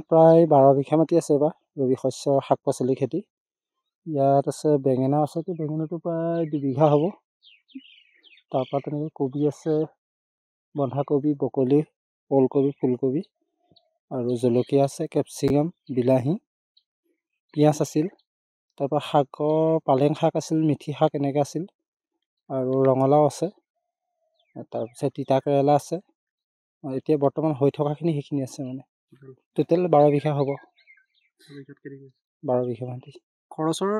প্ৰায় 12 বিঘা মাটি আছে এবাৰ ৰবি শস্য শাক পাচলি খেতি। ইয়াত আছে বেঙেনা আছে, বেঙেনাটো প্ৰায় 2 বিঘা হ'ব। তাৰপৰা তেনেকৈ কবি আছে, বন্ধাকবি, ব্ৰকলি, ওলকবি, ফুলকবি আৰু জলকীয়া আছে, কেপচিকাম, বিলাহী, পিঁয়াজ আছিল। তাৰপৰা শাকৰ পালেং শাক আছিল, মিঠি শাক এনেকৈ আছিল আৰু ৰঙালাও আছে। তাৰপিছত তিতা কেৰেলা আছে। এতিয়া বৰ্তমান হৈ থকাখিনি সেইখিনি আছে মানে। টোটেল 12 বিঘা হ'ব। 12 বিঘা মাটি। খৰচৰ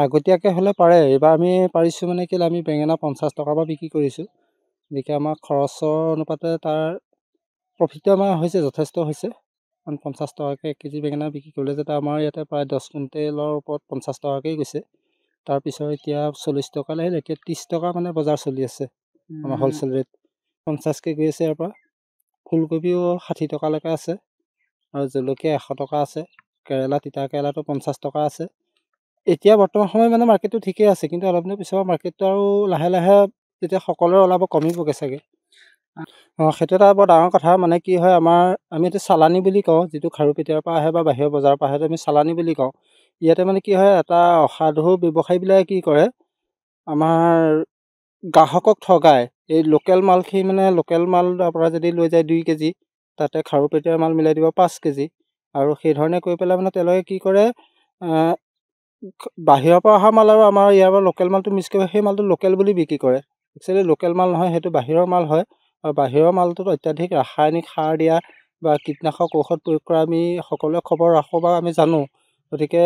আগতীয়াকৈ হ'লে পাৰে। এইবাৰ আমি পাৰিছোঁ মানে কেলৈ আমি বেঙেনা 50 টকাৰ পৰা বিক্ৰী কৰিছোঁ। গতিকে আমাৰ খৰচৰ অনুপাতে তাৰ প্ৰফিটটো আমাৰ হৈছে, যথেষ্ট হৈছে। কাৰণ 50 টকাকৈ 1 কেজি বেঙেনা বিক্ৰী কৰিলে যাতে আমাৰ ইয়াতে প্ৰায় 10 কুইণ্টেলৰ ওপৰত 50 টকাকেই গৈছে। তাৰপিছত এতিয়া 40 টকালৈ আহিলে, এতিয়া 30 টকা মানে বজাৰ চলি আছে আমাৰ হ'লচেল ৰেট। 50কৈ গৈ আছে ইয়াৰ পৰা। ফুলকবিও 60 টকালৈকে আছে আৰু জলকীয়া 100 টকা আছে। কেৰেলা, তিতা কেৰেলাটো 50 টকা আছে। এতিয়া বৰ্তমান সময়ত মানে মাৰ্কেটটো ঠিকেই আছে, কিন্তু অলপ দিনৰ পিছত মাৰ্কেটটো আৰু লাহে লাহে যেতিয়া সকলোৰে ওলাব কমিবগৈ চাগে। সেইটো এটা বৰ ডাঙৰ কথা। মানে কি হয়, আমি এইটো চালানী বুলি কওঁ, যিটো খাৰুপেটীয়াৰ পৰা আহে বা বাহিৰৰ বজাৰৰ পৰা আহে, আমি চালানী বুলি কওঁ। ইয়াতে মানে কি হয়, এটা অসাধু ব্যৱসায়ীবিলাকে কি কৰে, আমাৰ গ্ৰাহকক ঠগায়। এই লোকেল মালখিনি মানে লোকেল মাল পৰা যদি লৈ যায় 2 কেজি, তাতে খাৰুপেটীয়াৰ মাল মিলাই দিব 5 কেজি। আৰু সেইধৰণে কৰি পেলাই মানে তেওঁলোকে কি কৰে, বাহিৰৰ পৰা অহা মাল আৰু আমাৰ ইয়াৰ পৰা লোকেল মালটো মিক্স কৰি সেই মালটো লোকেল বুলি বিক্ৰী কৰে। একচুৱেলি লোকেল মাল নহয়, সেইটো বাহিৰৰ মাল হয়। আৰু বাহিৰৰ মালটোত অত্যাধিক ৰাসায়নিক সাৰ দিয়া বা কীটনাশক ঔষধ প্ৰয়োগ কৰা আমি সকলোৱে খবৰ ৰাখোঁ বা আমি জানো। গতিকে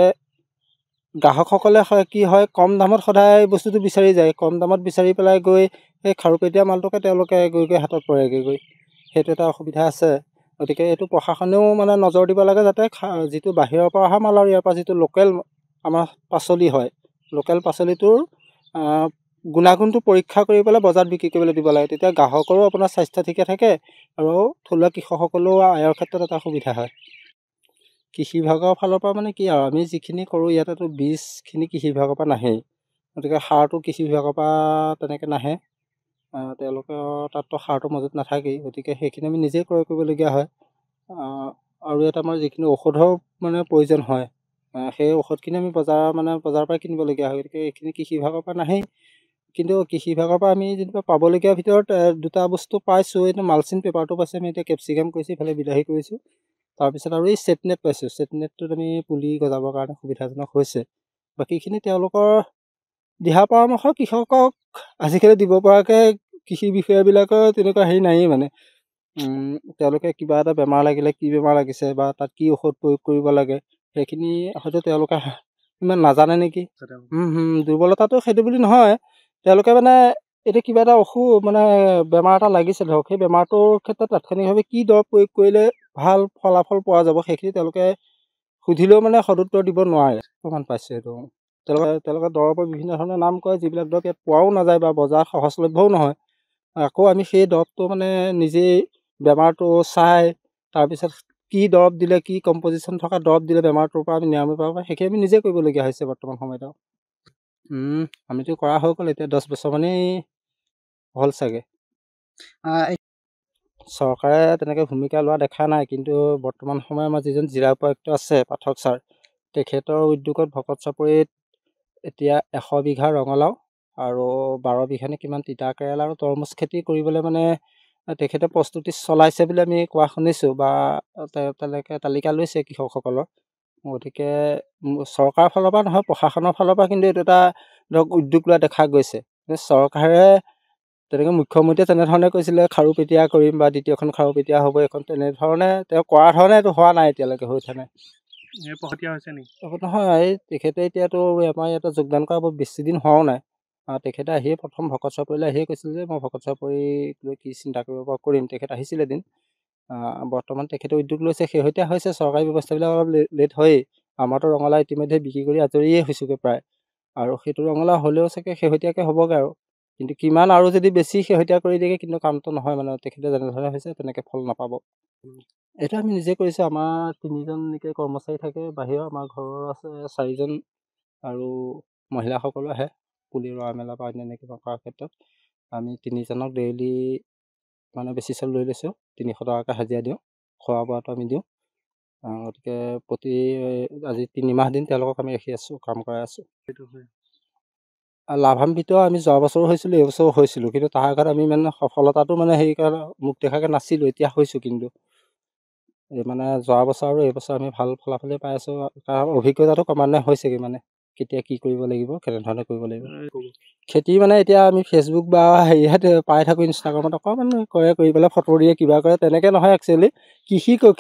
গ্ৰাহকসকলে কি হয়, কম দামত সদায় বস্তুটো বিচাৰি যায়। কম দামত বিচাৰি পেলাই গৈ সেই খাৰুপেটীয়া মালটোকে তেওঁলোকে গৈ হাতত পৰেগৈ গৈ। সেইটো এটা অসুবিধা আছে। গতিকে এইটো প্ৰশাসনেও মানে নজৰ দিব লাগে, যাতে যিটো বাহিৰৰ পৰা অহা মাল আৰু ইয়াৰ পৰা যিটো লোকেল আমাৰ পাচলি হয়, লোকেল পাচলিটোৰ গুণাগুণটো পৰীক্ষা কৰি পেলাই বজাৰত বিক্ৰী কৰিবলৈ দিব লাগে। তেতিয়া গ্ৰাহকৰো আপোনাৰ স্বাস্থ্য ঠিকে থাকে আৰু থলুৱা কৃষকসকলেও আয়ৰ ক্ষেত্ৰত এটা সুবিধা হয়। কৃষি বিভাগৰ ফালৰ পৰা মানে কি আৰু, আমি যিখিনি কৰোঁ ইয়াতেতো বীজখিনি কৃষি বিভাগৰ পৰা নাহেই। গতিকে সাৰটো কৃষি বিভাগৰ পৰা তেনেকৈ নাহে। তেওঁলোকৰ তাততো সাৰটো মজুত নাথাকেই। গতিকে সেইখিনি আমি নিজেই ক্ৰয় কৰিবলগীয়া হয়। আৰু ইয়াত আমাৰ যিখিনি ঔষধৰ মানে প্ৰয়োজন হয়, সেই ঔষধখিনি আমি বজাৰৰ পৰাই কিনিবলগীয়া হয়। গতিকে এইখিনি কৃষি বিভাগৰ পৰা নাহেই। কিন্তু কৃষি বিভাগৰ পৰা আমি যেনিবা পাবলগীয়া ভিতৰত 2টা বস্তু পাইছোঁ। এইটো মালচিন পেপাৰটো পাইছোঁ। আমি এতিয়া কেপচিকাম কৰিছোঁ, ইফালে বিলাহী কৰিছোঁ। তাৰপিছত আৰু এই ছেটনেট পাইছোঁ। ছেটনেটটোত আমি পুলি গজাবৰ কাৰণে সুবিধাজনক হৈছে। বাকীখিনি তেওঁলোকৰ দিহা পৰামৰ্শ কৃষকক আজিকালি দিব পৰাকৈ কৃষি বিষয়াবিলাকৰ তেনেকুৱা হেৰি নায়েই মানে। তেওঁলোকে কিবা এটা বেমাৰ লাগিলে, কি বেমাৰ লাগিছে বা তাত কি ঔষধ প্ৰয়োগ কৰিব লাগে, সেইখিনি হয়তো তেওঁলোকে ইমান নাজানে নেকি। দুৰ্বলতাটো সেইটো বুলি নহয়। তেওঁলোকে মানে এতিয়া কিবা এটা মানে বেমাৰ এটা লাগিছে ধৰক, সেই বেমাৰটোৰ ক্ষেত্ৰত তাৎক্ষণিকভাৱে কি দৰৱ প্ৰয়োগ কৰিলে ভাল ফলাফল পোৱা যাব, সেইখিনি তেওঁলোকে সুধিলেও মানে সদুত্তৰ দিব নোৱাৰে। প্ৰমাণ পাইছোঁ সেইটো। তেওঁলোকে দৰৱৰ বিভিন্ন ধৰণৰ নাম কয়, যিবিলাক দৰৱ ইয়াত পোৱাও নাযায় বা বজাৰত সহজলভ্যও নহয়। আকৌ আমি সেই দৰৱটো মানে নিজেই বেমাৰটো চাই, তাৰপিছত কি দৰৱ দিলে, কি কম্পজিশ্যন থকা দৰৱ দিলে বেমাৰটোৰ পৰা আমি নিৰাময় পাব পাৰোঁ, সেইখিনি আমি নিজে কৰিবলগীয়া হৈছে বৰ্তমান সময়ত। আমিতো কৰা হৈ গ'ল এতিয়া 10 বছৰমানেই হ'ল চাগে। চৰকাৰে তেনেকৈ ভূমিকা লোৱা দেখা নাই, কিন্তু বৰ্তমান সময়ত আমাৰ যিজন জিলা উপায়ুক্ত আছে পাঠক ছাৰ, তেখেতৰ উদ্যোগত ভকত চাপৰিত এতিয়া 100 বিঘা ৰঙালাও আৰু 12 বিঘা নে কিমান তিতা কেৰেলা আৰু তৰমুজ খেতি কৰিবলৈ মানে তেখেতে প্ৰস্তুতি চলাইছে বুলি আমি কোৱা শুনিছোঁ, বা তেনেকৈ তালিকা লৈছে কৃষকসকলৰ। গতিকে চৰকাৰৰ ফালৰ পৰা নহয়, প্ৰশাসনৰ ফালৰ পৰা কিন্তু এইটো এটা ধৰক উদ্যোগ লোৱা দেখা গৈছে। চৰকাৰে তেনেকৈ মুখ্যমন্ত্ৰীয়ে তেনেধৰণে কৈছিলে খাৰুপেটীয়া কৰিম বা দ্বিতীয়খন খাৰুপেটীয়া হ'ব, এখন তেনেধৰণে তেওঁ কৰা ধৰণে এইটো হোৱা নাই, এতিয়ালৈকে হৈ উঠা নাই। হৈছে নেকি? নহয়, তেখেতে এতিয়াতো আমাৰ ইয়াতে যোগদান কৰা বৰ বেছি দিন হোৱাও নাই। তেখেতে আহিয়ে প্ৰথম ভকত চাপৰিলৈ আহিয়ে কৈছিল যে মই ভকত চাপৰিক লৈ কি চিন্তা কৰিব পৰা কৰিম। তেখেত আহিছিল এদিন। বৰ্তমান তেখেতে উদ্যোগ লৈছে, শেহতীয়া হৈছে। চৰকাৰী ব্যৱস্থাবিলাক অলপ লেট হয়েই। আমাৰতো ৰঙালাও ইতিমধ্যে বিক্ৰী কৰি আজৰিয়ে হৈছোগৈ প্ৰায়, আৰু সেইটো ৰঙালাও হ'লেও চাগে শেহতীয়াকৈ হ'বগৈ আৰু। কিন্তু কিমান আৰু যদি বেছি শেহতীয়া কৰি দিয়ে, কিন্তু কামটো নহয় মানে তেখেতে যেনেধৰণে হৈছে তেনেকৈ ফল নাপাব। এইটো আমি নিজে কৰিছোঁ। আমাৰ 3জন এনেকৈ কৰ্মচাৰী থাকে বাহিৰৰ, আমাৰ ঘৰৰ আছে 4জন, আৰু মহিলাসকলো আহে পুলি ৰোৱা মেলা বা অন্যান্য কিবা কৰাৰ ক্ষেত্ৰত। আমি 3জনক ডেইলি মানে বেছি চাউল লৈ লৈছোঁ, 300 টকাকৈ হাজিৰা দিওঁ, খোৱা বোৱাটো আমি দিওঁ। গতিকে প্ৰতি আজি 3 মাহ দিন তেওঁলোকক আমি ৰাখি আছোঁ, কাম কৰাই আছোঁ। সেইটো হয়। লাভান্বিত আমি যোৱা বছৰো হৈছিলোঁ, এইবছৰো হৈছিলোঁ, কিন্তু তাৰ আগত আমি মানে সফলতাটো মানে হেৰি কাৰণে মুখ দেখাকৈ নাছিলোঁ, এতিয়া হৈছোঁ। কিন্তু মানে যোৱা বছৰ আৰু এইবছৰ আমি ভাল ফলাফলেই পাই আছোঁ, কাৰণ অভিজ্ঞতাটো ক্ৰমান্বয়ে হৈছেগৈ মানে কেতিয়া কি কৰিব লাগিব, কেনেধৰণে কৰিব লাগিব। খেতি মানে এতিয়া আমি ফেচবুক বা হেৰিয়াত পাই থাকোঁ, ইনষ্টাগ্ৰামত অকণমান কৰি পেলাই ফটো দিয়ে কিবা কৰে, তেনেকৈ নহয়। একচুৱেলি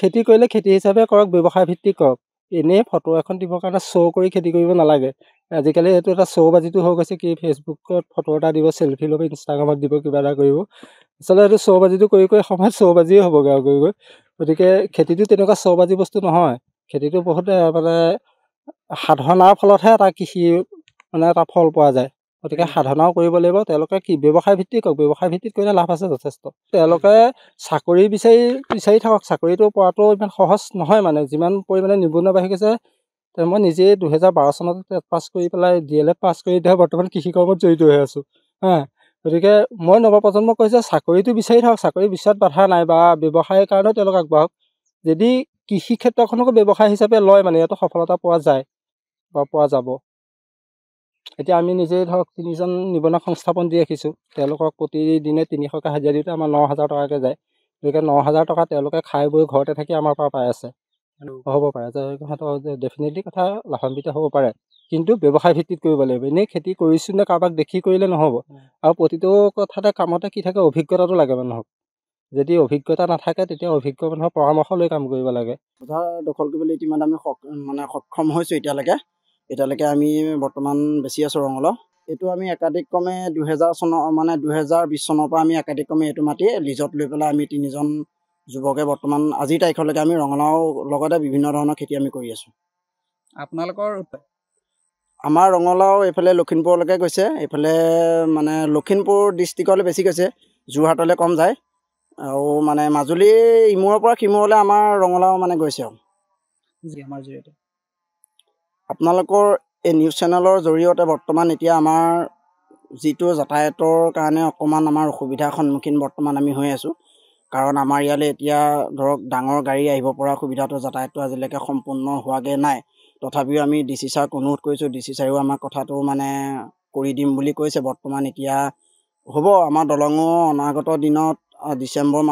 খেতি কৰিলে খেতি হিচাপে কৰক, ব্যৱসায় ভিত্তিক কৰক। এনেই ফটো এখন দিবৰ কাৰণে শ্ব' কৰি খেতি কৰিব নালাগে। আজিকালি এইটো এটা শ্ব' বাজিটো হৈ গৈছে, কি ফেচবুকত ফটো এটা দিব, চেল্ফি ল'ব, ইনষ্টাগ্ৰামত দিব, কিবা এটা কৰিব। আচলতে এইটো শ্ব' বাজিটো কৰি সময়ত শ্ব' বাজিয়ে হ'বগৈ আৰু গৈ। গতিকে খেতিটো তেনেকুৱা শ্ব' বাজি বস্তু নহয়। খেতিটো বহুত মানে সাধনাৰ ফলতহে এটা কৃষি মানে এটা ফল পোৱা যায়। গতিকে সাধনাও কৰিব লাগিব। তেওঁলোকে ব্যৱসায় ভিত্তিক কৰক, ব্যৱসায় ভিত্তিত কৰিলে লাভ আছে যথেষ্ট। তেওঁলোকে চাকৰি বিচাৰি থাকক। চাকৰিটো পোৱাটো ইমান সহজ নহয়, মানে যিমান পৰিমাণে নিবনুৱা বাঢ়ি গৈছে। মই নিজেই 2012 চনত টেট পাছ কৰি পেলাই DLED পাছ কৰি এতিয়া বৰ্তমান কৃষি কৰ্মত জড়িত হৈ আছোঁ। গতিকে মই নৱপ্ৰজন্মক কৈছোঁ, চাকৰিটো বিচাৰি থাকক, চাকৰি বিচৰাত বাধা নাই, বা ব্যৱসায়ৰ কাৰণেও তেওঁলোক আগবাঢ়ক। যদি কৃষি ক্ষেত্ৰখনকো ব্যৱসায় হিচাপে লয়, মানে ইয়াতো সফলতা পোৱা যায় বা পোৱা যাব। এতিয়া আমি নিজেই ধৰক 3জন নিবনুৱা সংস্থাপন দি ৰাখিছোঁ। তেওঁলোকক প্ৰতিদিনে 300কৈ হাজিৰা দিওঁতে আমাৰ 9,000 টকাকৈ যায়। গতিকে 9,000 টকা তেওঁলোকে খাই বৈ ঘৰতে থাকি আমাৰ পৰা পাই আছে। হ'ব পাৰে যে সিহঁতৰ ডেফিনেটলি কথা লাভান্বিত হ'ব পাৰে, কিন্তু ব্যৱসায় ভিত্তিত কৰিব লাগিব। এনেই খেতি কৰিছোঁ নে কাৰোবাক দেখি কৰিলে নহ'ব। আৰু প্ৰতিটো কথাতে কামতে কি থাকে, অভিজ্ঞতাটো লাগে মানুহক। যদি অভিজ্ঞতা নাথাকে, তেতিয়া অভিজ্ঞ মানুহৰ পৰামৰ্শ লৈ কাম কৰিব লাগে। বজাৰ দখল কৰিবলৈ ইতিমধ্যে আমি সক্ষম হৈছোঁ। এতিয়ালৈকে আমি বৰ্তমান বেচি আছোঁ ৰঙালাও। এইটো আমি একাধিক্ৰমে 2020 চনৰ পৰা আমি একাধিক্ৰমে এইটো মাটি লিজত লৈ পেলাই আমি 3জন যুৱকে বৰ্তমান আজিৰ তাৰিখলৈকে আমি ৰঙালাও লগতে বিভিন্ন ধৰণৰ খেতি আমি কৰি আছোঁ। আপোনালোকৰ আমাৰ ৰঙালাও এইফালে লখিমপুৰলৈকে গৈছে, এইফালে মানে লখিমপুৰ ডিষ্ট্ৰিক্টলৈ বেছি গৈছে, যোৰহাটলৈ কম যায়। আৰু মানে মাজুলী ইমূৰৰ পৰা সিমূৰলৈ আমাৰ ৰঙালাও মানে গৈছে। আৰু আমাৰ জৰিয়তে আপোনালোকৰ এই নিউজ চেনেলৰ জৰিয়তে বৰ্তমান এতিয়া আমাৰ যিটো যাতায়াতৰ কাৰণে অকণমান আমাৰ অসুবিধাৰ সন্মুখীন বৰ্তমান আমি হৈ আছোঁ। কাৰণ আমাৰ ইয়ালৈ এতিয়া ধৰক ডাঙৰ গাড়ী আহিব পৰা সুবিধাটো যাতায়াতটো আজিলৈকে সম্পূৰ্ণ হোৱাগৈ নাই। তথাপিও আমি DC ছাৰক অনুৰোধ কৰিছোঁ, DC ছাৰেও আমাৰ কথাটো মানে কৰি দিম বুলি কৈছে। বৰ্তমান এতিয়া হ'ব, আমাৰ দলঙো অনাগত দিনত ডিচেম্বৰ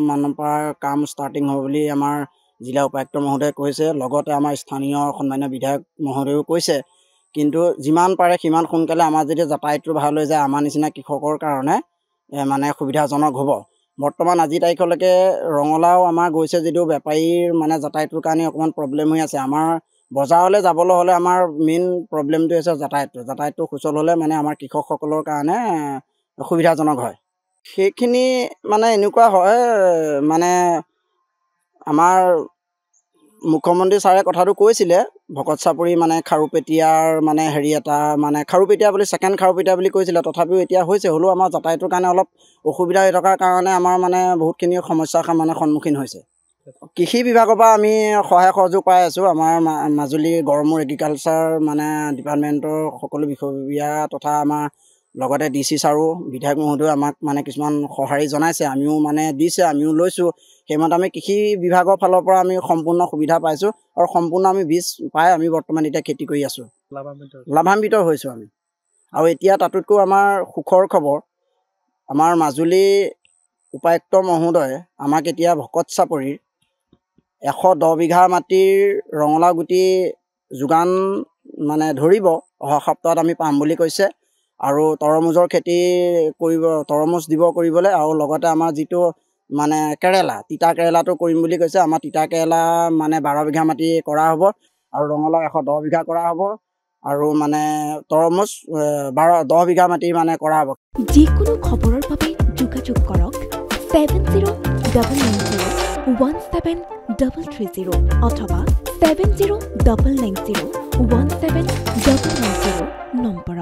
মানৰ পৰা কাম ষ্টাৰ্টিং হ'ব বুলি আমাৰ জিলা উপায়ুক্ত মহোদয়ে কৈছে। লগতে আমাৰ স্থানীয় সন্মানীয় বিধায়ক মহোদয়েও কৈছে। কিন্তু যিমান পাৰে সিমান সোনকালে আমাৰ যদি যাতায়াতটো ভাল হৈ যায়, আমাৰ নিচিনা কৃষকৰ কাৰণে মানে সুবিধাজনক হ'ব। বৰ্তমান আজিৰ তাৰিখলৈকে ৰঙালাও আমাৰ গৈছে যদিও বেপাৰীৰ মানে যাতায়াতৰ কাৰণে অকণমান প্ৰব্লেম হৈ আছে। আমাৰ বজাৰলৈ যাবলৈ হ'লে আমাৰ মেইন প্ৰব্লেমটো হৈছে যাতায়াতটো সুচল হ'লে মানে আমাৰ কৃষকসকলৰ কাৰণে সুবিধাজনক হয়। সেইখিনি মানে এনেকুৱা হয়, মানে আমাৰ মুখ্যমন্ত্ৰী ছাৰে কথাটো কৈছিলে, ভকত চাপৰি মানে খাৰুপেটীয়াৰ মানে হেৰি এটা মানে খাৰুপেটীয়া বুলি ছেকেণ্ড খাৰুপেটীয়া বুলি কৈছিলে। তথাপিও এতিয়া হৈছে, হ'লেও আমাৰ যাতায়াতৰ কাৰণে অলপ অসুবিধা হৈ থকাৰ কাৰণে আমাৰ মানে বহুতখিনি সমস্যাৰ মানে সন্মুখীন হৈছে। কৃষি বিভাগৰ পৰা আমি সহায় সহযোগ পাই আছোঁ। আমাৰ মাজুলী গড়মূৰ এগ্ৰিকালচাৰ মানে ডিপাৰ্টমেণ্টৰ সকলো বিষয়ববীয়া তথা আমাৰ লগতে DC ছাৰো বিধায়ক মহোদয়ে আমাক মানে কিছুমান সঁহাৰি জনাইছে, আমিও মানে দিছে, আমিও লৈছোঁ। সেইমতে আমি কৃষি বিভাগৰ ফালৰ পৰা আমি সম্পূৰ্ণ সুবিধা পাইছোঁ, আৰু সম্পূৰ্ণ আমি বীজ পাই আমি বৰ্তমান এতিয়া খেতি কৰি আছোঁ, লাভান্বিত হৈছোঁ আমি। আৰু এতিয়া তাতোতকৈ আমাৰ সুখৰ খবৰ, আমাৰ মাজুলী উপায়ুক্ত মহোদয়ে আমাক এতিয়া ভকত চাপৰিৰ 110 বিঘা মাটিৰ ৰঙালাও গুটি যোগান মানে ধৰিব, অহা সপ্তাহত আমি পাম বুলি কৈছে। আৰু তৰমুজৰ খেতি তৰমুজ দিব কৰিবলৈ, আৰু লগতে আমাৰ যিটো মানে তিতা কেৰেলাটো কৰিম বুলি কৈছে। আমাৰ তিতা কেৰেলা মানে 12 বিঘা মাটি কৰা হ'ব, আৰু ৰঙালাও 110 বিঘা কৰা হ'ব, আৰু মানে তৰমুজ 10 বিঘা মাটি মানে কৰা হ'ব। যিকোনো খবৰৰ বাবে যোগাযোগ কৰক 7099017330 অথবা 7099017390 নম্বৰত।